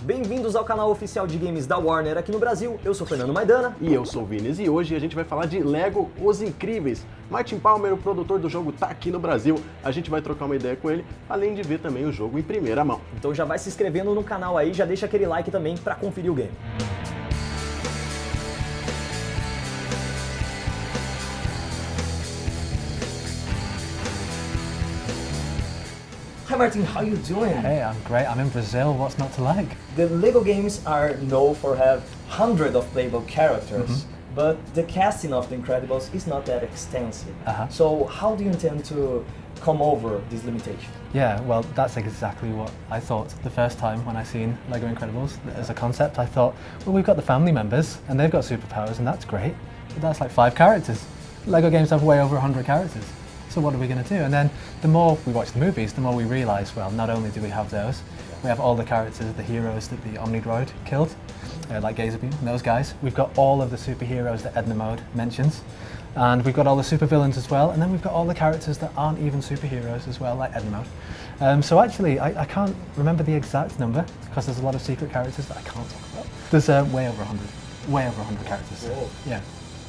Bem-vindos ao canal oficial de games da Warner aqui no Brasil. Eu sou Fernando Maidana. E eu sou o Vinícius e hoje a gente vai falar de LEGO Os Incríveis. Martin Palmer, o produtor do jogo, tá aqui no Brasil. A gente vai trocar uma ideia com ele, além de ver também o jogo em primeira mão. Então já vai se inscrevendo no canal aí, já deixa aquele like também pra conferir o game. Hi Martin, how you doing? Hey, I'm great. I'm in Brazil. What's not to like? The LEGO games are known for have hundreds of playable characters, but the casting of the Incredibles is not that extensive. So how do you intend to come over this limitation? Yeah, well, that's exactly what I thought the first time when I seen LEGO Incredibles as a concept. I thought, well, we've got the family members and they've got superpowers and that's great, but that's like 5 characters. LEGO games have way over 100 characters. So what are we going to do? And then the more we watch the movies, the more we realise, well, not only do we have those, we have all the characters, the heroes that the Omnidroid killed, like Gazerbeam and those guys. We've got all of the superheroes that Edna Mode mentions, and we've got all the supervillains as well, and then we've got all the characters that aren't even superheroes as well, like Edna Mode. So actually, I can't remember the exact number, because there's a lot of secret characters that I can't talk about. There's way over 100 characters. Whoa. Yeah.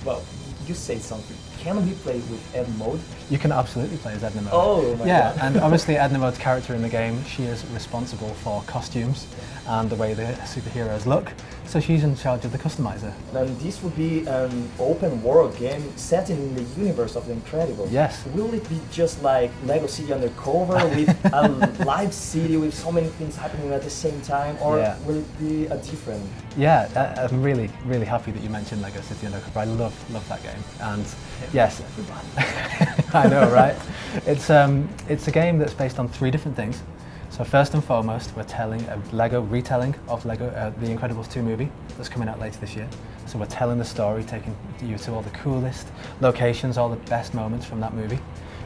Well, you say something. Can we play with Edna Mode? You can absolutely play as Edna Mode. Oh my God. And obviously Edna Mode's character in the game, she is responsible for costumes and the way the superheroes look, so she's in charge of the customizer. And this would be an open world game set in the universe of the Incredibles. Yes. Will it be just like LEGO City Undercover with a live city with so many things happening at the same time, or will it be a different? Yeah, I'm really, really happy that you mentioned LEGO City Undercover. I love that game. And yes, I know, right? It's a game that's based on 3 different things. So first and foremost, we're telling a LEGO retelling of LEGO The Incredibles 2 movie that's coming out later this year. So we're telling the story, taking you to all the coolest locations, all the best moments from that movie.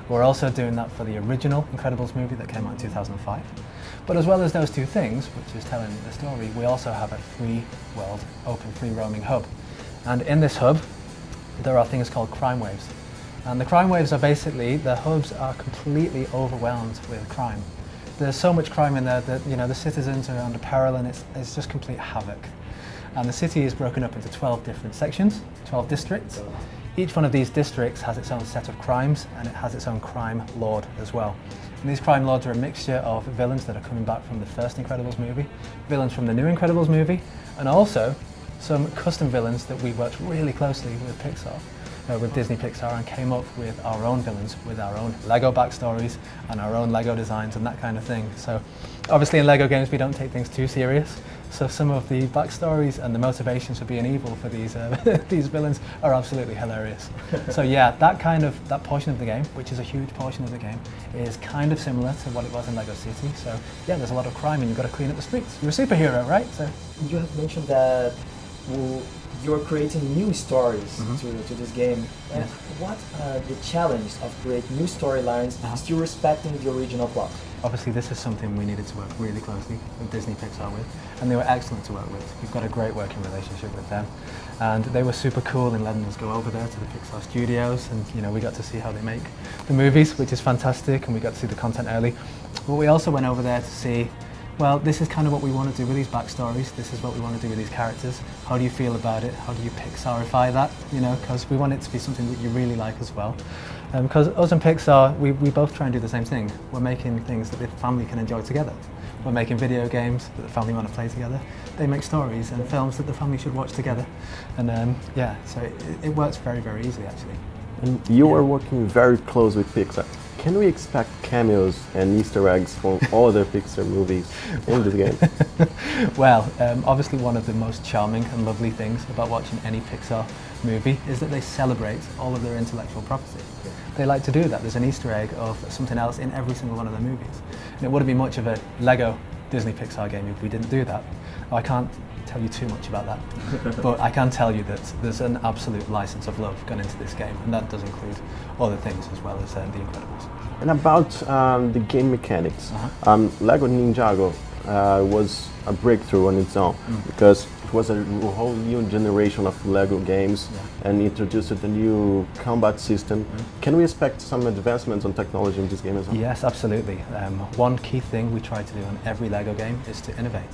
We're also doing that for the original Incredibles movie that came out in 2005. But as well as those 2 things, which is telling the story, we also have a free world, open free roaming hub. And in this hub, there are things called crime waves. And the crime waves are basically, the hubs are completely overwhelmed with crime. There's so much crime in there that, you know, the citizens are under peril and it's just complete havoc. And the city is broken up into 12 different sections, 12 districts. Each one of these districts has its own set of crimes and it has its own crime lord as well. And these crime lords are a mixture of villains that are coming back from the first Incredibles movie, villains from the new Incredibles movie, and also some custom villains that we worked really closely with Pixar, with Disney Pixar, and came up with our own villains, with our own LEGO backstories and our own LEGO designs and that kind of thing. So obviously in LEGO games we don't take things too serious, so some of the backstories and the motivations for being evil for these these villains are absolutely hilarious. So yeah, that portion of the game, which is a huge portion of the game, is kind of similar to what it was in LEGO City. So yeah, there's a lot of crime and you've got to clean up the streets. You're a superhero, right? So you have mentioned that you're creating new stories to this game. And what are the challenges of creating new storylines still respecting the original plot? Obviously this is something we needed to work really closely with Disney Pixar with, and they were excellent to work with. We've got a great working relationship with them, and they were super cool in letting us go over there to the Pixar studios, and you know, we got to see how they make the movies, which is fantastic, and we got to see the content early. But we also went over there to see, well, this is kind of what we want to do with these backstories, this is what we want to do with these characters. How do you feel about it? How do you Pixarify that? You know, because we want it to be something that you really like as well. Because us and Pixar, we both try and do the same thing. We're making things that the family can enjoy together. We're making video games that the family want to play together. They make stories and films that the family should watch together. And yeah, so it works very, very easily actually. And you are working very close with Pixar. Can we expect cameos and Easter eggs from all the Pixar movies in this game? Well, obviously one of the most charming and lovely things about watching any Pixar movie is that they celebrate all of their intellectual property. They like to do that. There's an Easter egg of something else in every single one of their movies. And it wouldn't be much of a LEGO Disney Pixar game if we didn't do that. I can't tell you too much about that, but I can tell you that there's an absolute license of love gone into this game, and that does include other things as well as The Incredibles. And about the game mechanics, LEGO Ninjago was a breakthrough on its own because it was a whole new generation of LEGO games and introduced a new combat system. Can we expect some advancements on technology in this game as well? Yes, absolutely. One key thing we try to do on every LEGO game is to innovate.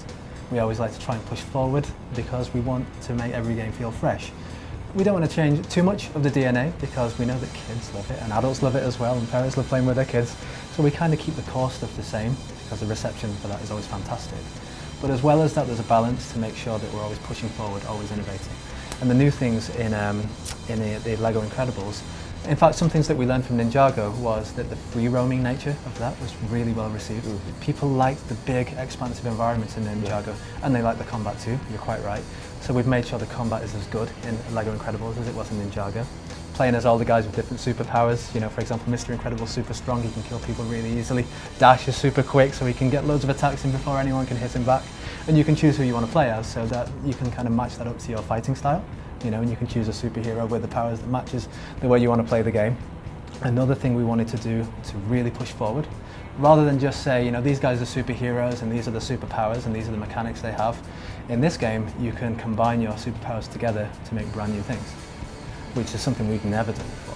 We always like to try and push forward because we want to make every game feel fresh. We don't want to change too much of the DNA because we know that kids love it and adults love it as well, and parents love playing with their kids. So we kind of keep the core stuff the same because the reception for that is always fantastic. But as well as that, there's a balance to make sure that we're always pushing forward, always innovating. And the new things in the LEGO Incredibles, in fact, some things that we learned from Ninjago was that the free-roaming nature of that was really well received. People liked the big, expansive environments in Ninjago, and they like the combat too, you're quite right. So we've made sure the combat is as good in LEGO Incredibles as it was in Ninjago. Playing as all the guys with different superpowers, you know, for example, Mr. Incredible's super strong, he can kill people really easily. Dash is super quick, so he can get loads of attacks in before anyone can hit him back. And you can choose who you want to play as, so that you can kind of match that up to your fighting style. You know, and you can choose a superhero with the powers that matches the way you want to play the game. Another thing we wanted to do to really push forward, rather than just say, you know, these guys are superheroes and these are the superpowers and these are the mechanics they have. In this game, you can combine your superpowers together to make brand new things, which is something we've never done before.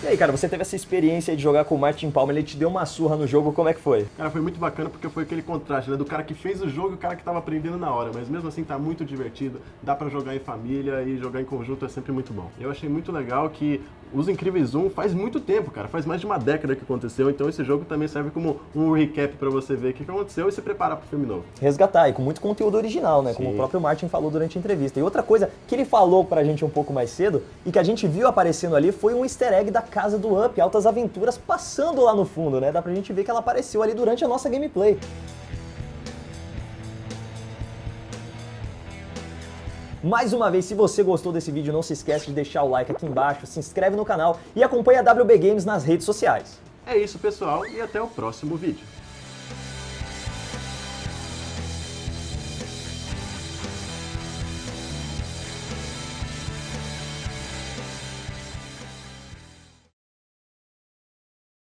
E aí, cara, você teve essa experiência de jogar com o Martin Palmer, ele te deu uma surra no jogo, como é que foi? Cara, foi muito bacana porque foi aquele contraste, né, do cara que fez o jogo e o cara que estava aprendendo na hora, mas mesmo assim tá muito divertido, dá pra jogar em família e jogar em conjunto é sempre muito bom. Eu achei muito legal que Os Incríveis 1 faz muito tempo, cara, faz mais de uma década que aconteceu, então esse jogo também serve como um recap pra você ver o que aconteceu e se preparar pro filme novo. Resgatar, e com muito conteúdo original, né, como o próprio Martin falou durante a entrevista. E outra coisa que ele falou pra gente um pouco mais cedo, e que a gente viu aparecendo ali, foi um easter egg da casa do Up, Altas Aventuras, passando lá no fundo, né, dá pra gente ver que ela apareceu ali durante a nossa gameplay. Mais uma vez, se você gostou desse vídeo, não se esquece de deixar o like aqui embaixo, se inscreve no canal e acompanha a WB Games nas redes sociais. É isso, pessoal, e até o próximo vídeo.